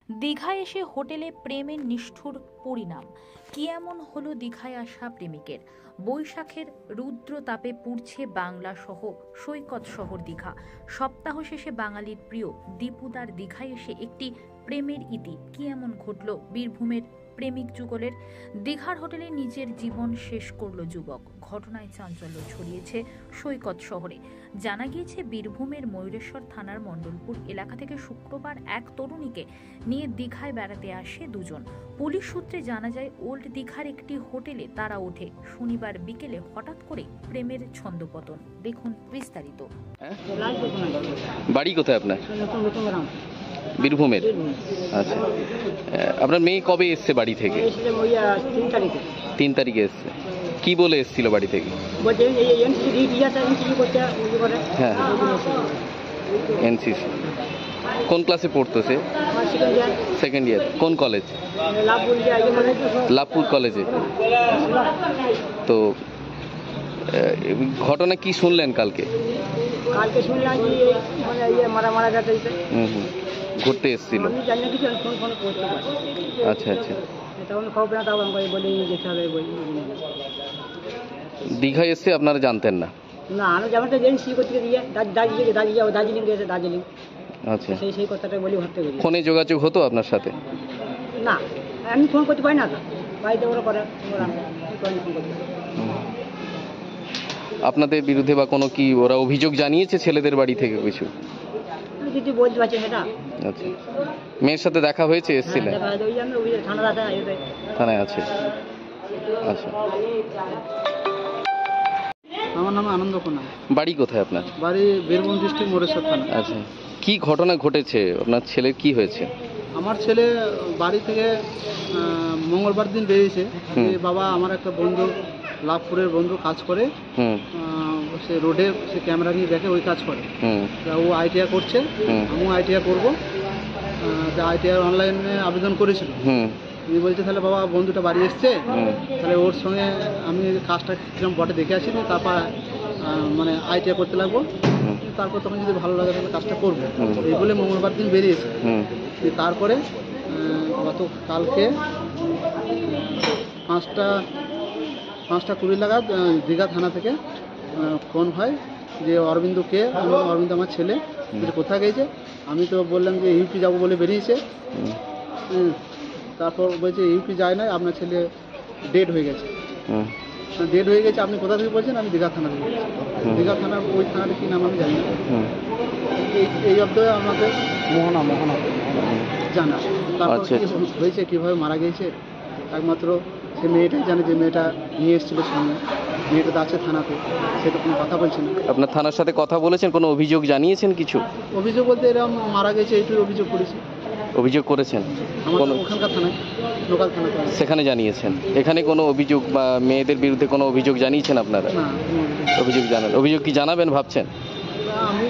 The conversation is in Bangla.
দীঘায় এসে হোটেলে প্রেমের নিষ্ঠুর পরিণাম। কি এমন হলো দীঘায় আসা প্রেমিকের? বৈশাখের রুদ্র তাপে পুড়ছে বাংলা সহ সৈকত শহর দীঘা। সপ্তাহ শেষে বাঙালির প্রিয় দীপুদার দীঘায় এসে একটি প্রেমের ইতি। কি এমন ঘটল বীরভূমের প্রেমিক যুগলের? দীঘার হোটেলে নিজের জীবন শেষ করল যুবক। ঘটনায় চাঞ্চল্য ছড়িয়েছে সৈকত শহরে। জানা গিয়েছে বীরভূমের ময়ূরেশ্বর থানার মণ্ডলপুর এলাকা থেকে শুক্রবার এক তরুণীকে নিয়ে দীঘায় বেড়াতে আসে দুজন। পুলিশ সূত্রে জানা যায় ওল্ড দীঘার একটি হোটেলে তারা ওঠে। শনিবার বিকেলে হঠাৎ করে প্রেমের ছন্দপতন। দেখুন বিস্তারিত। বাড়ি কোথায় আপনার? বীরভূমের। আচ্ছা, আপনার মেয়ে কবে এসছে বাড়ি থেকে? 3 তারিখে এসছে। কি বলে এসছিল বাড়ি থেকে? হ্যাঁ, এনসিসি। কোন ক্লাসে পড়তো সে? Second year. কোন কলেজ? লাভপুর কলেজে। তো ঘটনা কি শুনলেন কালকে? শুনলাম যে মারা গেছে। ঘুরতে এসেছিল। আচ্ছা আচ্ছা। তখন খবর না তখন বলে যেতে হবে। দীঘায় এসে আপনারা জানতেন না? না, আমি যেমনটা জেন্সি করতে গিয়ে দার্জিলিং গিয়েছে, দার্জিলিং। আচ্ছা, সেই কথাটা বলি ভাবতে পারি। ফোনে যোগাযোগ হতো আপনার সাথে? না, আমি ফোন করতে পারি না তো, বাড়িতে ওরা করে। আপনাদের বিরুদ্ধে বা কোনো কি ওরা অভিযোগ জানিয়েছে ছেলেদের বাড়ি থেকে কিছু? যদি বলতে পারছি সেটা। আচ্ছা, মেয়ের সাথে দেখা হয়েছে? এসেছিলেন? থানায় আছে। আচ্ছা, আমার নাম আনন্দ কুমার। বাড়ি কোথায় আপনার? বাড়ি বীরভূম ডিস্ট্রিক্ট ময়ূরেশ্বর থানা। আচ্ছা, কি ঘটনা ঘটেছে? আপনার ছেলের কি হয়েছে? আমার ছেলে বাড়ি থেকে মঙ্গলবার দিন বেরিয়েছে। বাবা, আমার একটা বন্ধু, লাভপুরের বন্ধু কাজ করে, সে রোডে সে ক্যামেরা নিয়ে দেখে ওই কাজ করে। ও আইটিআই করছে, আমিও আইটিআই করবো। আইটিআই অনলাইনে আবেদন করেছিল। উনি বলছে তাহলে বাবা বন্ধুটা বাড়ি এসছে, তাহলে ওর সঙ্গে আমি কাজটা কিরকম বটে দেখে আসি, তারপর মানে আইটিআই করতে লাগবো। তারপর তখন যদি ভালো লাগে তাহলে কাজটা করবো, এই বলে মঙ্গলবার দিন বেরিয়েছে। তারপরে গত কালকে 5:20 নাগাদ দীঘা থানা থেকে ফোন হয় যে অরবিন্দ কে? অরবিন্দ আমার ছেলে। কোথায় গেছে? আমি তো বললাম যে ইউপি যাবো বলে বেরিয়েছে। তারপর বলছে ইউপি যায় না, আপনার ছেলে ডেড হয়ে গেছে। ডেড হয়ে গেছে। আপনি কোথা থেকে বলছেন? আমি দীঘা থানা থেকে বলছি। দীঘা থানা, ওই থানাটা কি নাম আমি জানি না। এই অব্দ আমাদের মোহনা জানা। তারপর কি হয়েছে, কীভাবে মারা গিয়েছে, একমাত্র সে মেয়েটাই জানে, যে মেয়েটা নিয়ে এসেছিল সঙ্গে। মেয়েটা তো আছে থানাতে, সে তো কোনো কথা বলছে না। আপনার থানার সাথে কথা বলেছেন? কোনো অভিযোগ জানিয়েছেন কিছু? অভিযোগ বলতে এরকম মারা গেছে এইটুকু অভিযোগ করেছি। অভিযোগ করেছেন ওখানকার থানায়, লোকাল থানায়? সেখানে জানিয়েছেন। এখানে কোনো অভিযোগ বা মেয়েদের বিরুদ্ধে কোনো অভিযোগ জানিয়েছেন আপনারা? না, অভিযোগ জানান। অভিযোগ কি জানাবেন ভাবছেন? আমি